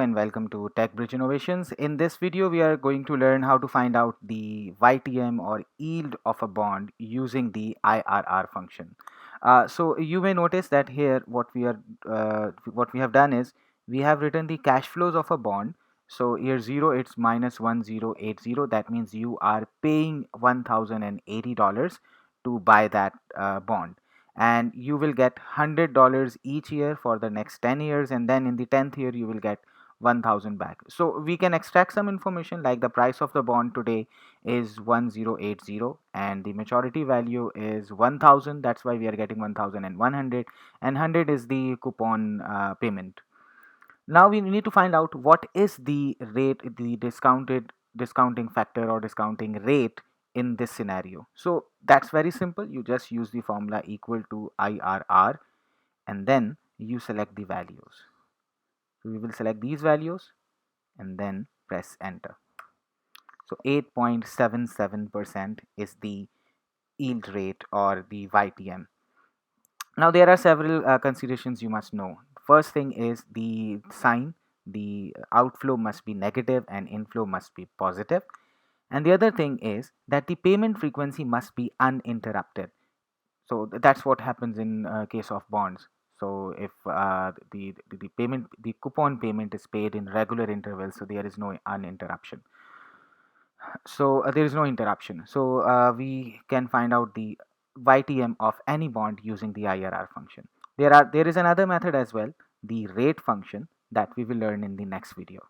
and welcome to Tech Bridge Innovations. In this video, we are going to learn how to find out the YTM or yield of a bond using the IRR function. So you may notice that here what we have done is we have written the cash flows of a bond. So here 0, it's minus 1080. That means you are paying $1,080 to buy that bond, and you will get $100 each year for the next 10 years, and then in the 10th year you will get 1000 back. So we can extract some information like the price of the bond today is 1080 and the maturity value is 1000. That's why we are getting 1100, and 100 is the coupon payment. Now we need to find out what is the rate, the discounting factor or discounting rate in this scenario. So that's very simple. You just use the formula equal to IRR and then you select the values. So we will select these values and then press enter. So 8.77% is the yield rate or the YTM. Now there are several considerations you must know. First thing is the sign. The outflow must be negative and inflow must be positive. And the other thing is that the payment frequency must be uninterrupted. So that's what happens in case of bonds. So if the coupon payment is paid in regular intervals, so there is no uninterruption. So there is no interruption. So we can find out the YTM of any bond using the IRR function. There is another method as well, the rate function, that we will learn in the next video.